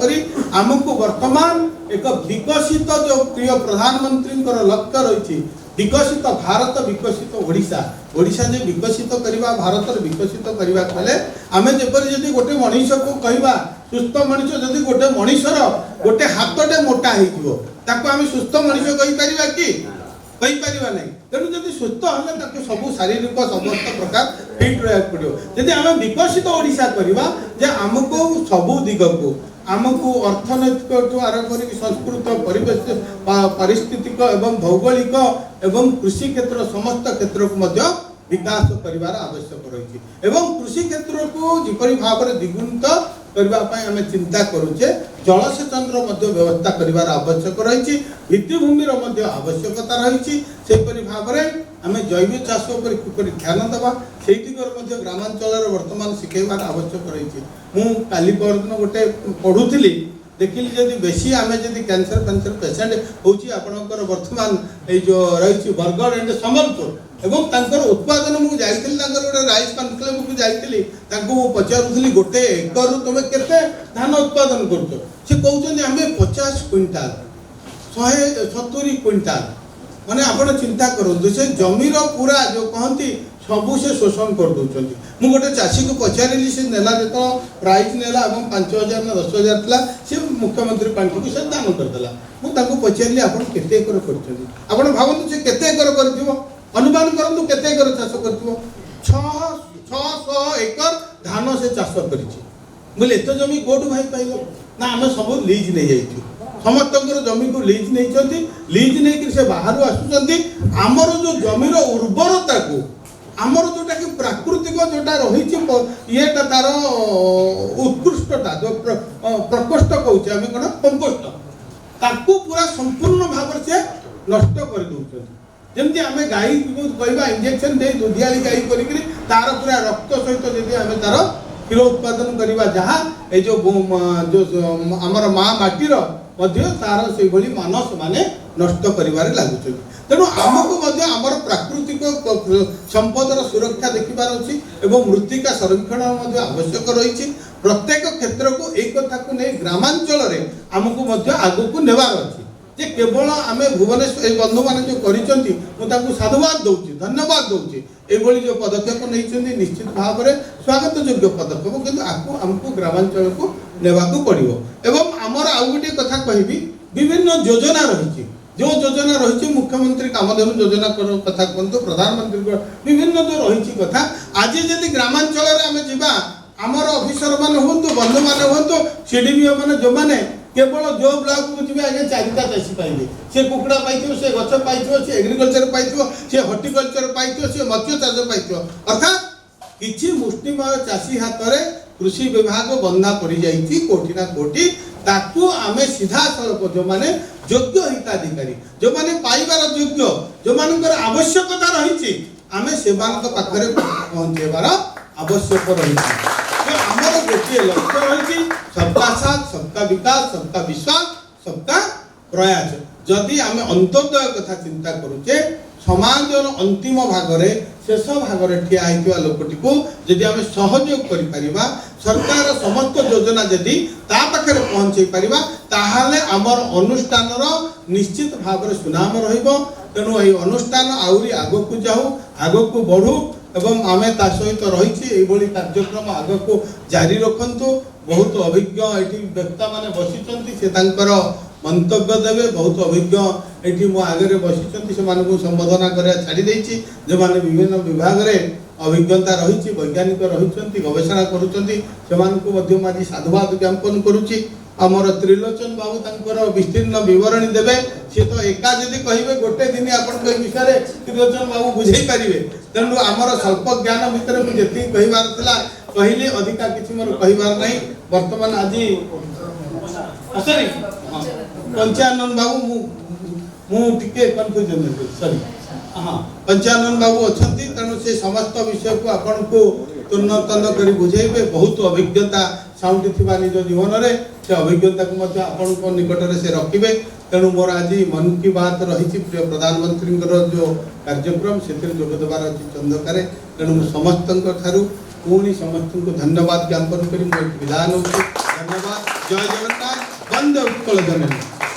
करी आमको वर्तमान एक विकसित जो प्रिय प्रधानमंत्री लक्ष्य रही विकसित भारत विकसित ओडिशा ओडिशा जे विकसित करवा भारत विकसित करवा कले आमे जेपरि जदि गोटे मनीष को कहवा सुस्थ मनीष जदि गोटे मनीषर गोटे हाथटे मोटा हो ताको आमे सुस्थ मनीष कहि परिबा कि कहि परिबा नहीं तेणु जदि सुस्थ हले ताको सब शारीरिक समस्त प्रकार फिट रहा पड़ो जदि आमे विकसित ओडिशा करवा जे हमको सब दिग को आमको अर्थनैतिक आरंभ कर संस्कृत परिवेश पारिस्थितिक एवं भौगोलिक एवं कृषि क्षेत्र समस्त क्षेत्र को मध्य विकास करिवार आवश्यक रही एवं कृषि क्षेत्र को जिपरि भाव में द्विगुणित करने आम चिंता करुचे जलसेचन व्यवस्था करिवार आवश्यक रही भित्तिभूमिर आवश्यकता रही भाव में आम जैविक चाष पर किपरि ध्यान देवा से ग्रामांचल वर्तमान शिखेबार आवश्यक रही मु काली परदिन गोटे पढ़ुली देखिली जदि बेसी आम जदि कैंसर पेसेंट होची आपणकर वर्तमान ये जो रही बरगढ़ एंड संबलपुर एवं तांकर उत्पादन मुझे जाइली गोटे राइस कनक्लेव को जाइली पचारूली गोटे एकर तुम केते धान उत्पादन कर कहते आम 50 क्विंटाल 170 क्विंटाल माने आपण चिंता करूँ से जमीर पूरा जो कहती सबू से शोषण कर दौरान मुझे गोटे चाषी को पचारि से नेला जो प्राइज नेला 5,000 ना 10,000 था सी मुख्यमंत्री पांठी को से दान करदेला मुझे पचारि आप केते एकर कर भावतु से केते एकर कर अनुमान करूँ केते एकर चाष कर 600 एकर धान से चाष कर बोले एत जमी कोटू भाई पाइल ना आम सब लीज नहीं जाइए समस्त जमी को लीज नहीं लीज नहीं से बाहर आसुँच आमर जो जमीर उर्वरता को आमर जोटा कि प्राकृतिक जोटा रही ये तार उत्कृष्टता जो प्रकोष्ठ कहते आम कौन कंपोस्ट ताकू पूरा संपूर्ण भाव से नष्ट कर दौरान जमती आम गाई कहवा इंजेक्शन दे दुधियाली गाई करी तार पूरा रक्त सहित जब आम तार क्षीर उत्पादन करवा जहाँ ये जो आमर माँ माटीर तार से मानस माने नष्ट करिवारे लागुछन तेणु आमको आमर प्राकृतिक संपदर सुरक्षा देखिबार अछि एवं मृत्तिका संरक्षण आवश्यक रही प्रत्येक क्षेत्र को एक कथा को नहीं ग्रामांचल रे आमको आगु को नेबार अछि जे केवल आम भुवनेश्वर बंधु मैंने जो करिसेंती मुझे साधुवाद दूसरी धन्यवाद दूसरी ये जो पदक्षेप नहीं निश्चित भाव में स्वागत योग्य पदक्षेप किंतु आपको आमको ग्रामांचल को नेबाकू पड़िबो एवं आमर आउ गोटे कथा कहबी विभिन्न योजना रही जो योजना रही मुख्यमंत्री कामधेनु योजना कथा कहतु प्रधानमंत्री विभिन्न जो रही कथा आज जदि ग्रामांचल आम जा आमर ऑफिसर मान हूँ बंधु मान हूँ सीडीपीओ मैंने जो मैंने केवल जो ब्लॉक को जी आगे 4टा चाषी पाइबे से कुकुड़ा पाई से गछ पाई से एग्रिकल्चर पाई से हर्टिकल्चर पाई से मत्स्य चाष पाई अर्थात किसी मुष्टिमय चाषी हाथ में कृषि विभाग बंधा पड़ जाइए कोटि ना कोटि ताकू आमे सीधा सड़क जो माने योग्य हिताधिकारी जो माने पाइबार योग्य जो मानकर आवश्यकता रही आमे सेवानक पाखरे पहुंचेबार आवश्यक रही आमर गोटे लक्ष्य रही सबका साथ सबका विकास सबका विश्वास सबका प्रयास जदि आमे अंत्योदय कथा चिंता करूचे समाज अंतिम भाग में शेष भाग में ठिया होता लोकटी को जदि आम सहयोग कर सरकार समस्त योजना जदि ता पाखे पहुँचे पारिबा ताहाले आमर अनुष्ठान निश्चित भाव में सुनाम रहिबो तेणु ये अनुष्ठान आउरी आगो को जाऊ आगो को बढ़ू एवं आम ता सहित रही कार्यक्रम आग को जारी रखु बहुत अभिज्ञ ये व्यक्ता माने बसी से मंतव्य देवे बहुत अभिज्ञ ये मो आगे बसी से संबोधना कर छाड़ी जो मैंने विभिन्न विभाग में अभिज्ञता रही वैज्ञानिक रही गवेषणा कर साधुवाद ज्ञापन करुच्ची आमर त्रिलोचन बाबू तंकर विस्तीर्ण विवरणी देवे सी तो एका जदि कहे गोटे दिन आपण विषय त्रिलोचन बाबू बुझे पारे तेणु आमर स्वल्प ज्ञान भितर मुझे कहबार कहली अधिका किसी मोर कहबार नहीं वर्तमान आज सॉरी पंचानन बाबू मुझे कन्फ्यूजन सॉरी हाँ पंचानन बाबू अच्छा तेणु से समस्त विषय को आपण को तुर्नतन कर बुझेबे बहुत अभिज्ञता साउंटी थी निज जीवन में से अभिज्ञता को आपण निकट में से रखिए तेणु मोर आज मन की बात रही प्रिय प्रधानमंत्री जो कार्यक्रम से जोगदेवार अच्छी चंदकार तेणु समस्त पुणी समस्त को धन्यवाद ज्ञापन कर विधान धन्यवाद। जय जगन्नाथ। वंदे उत्कल जननी।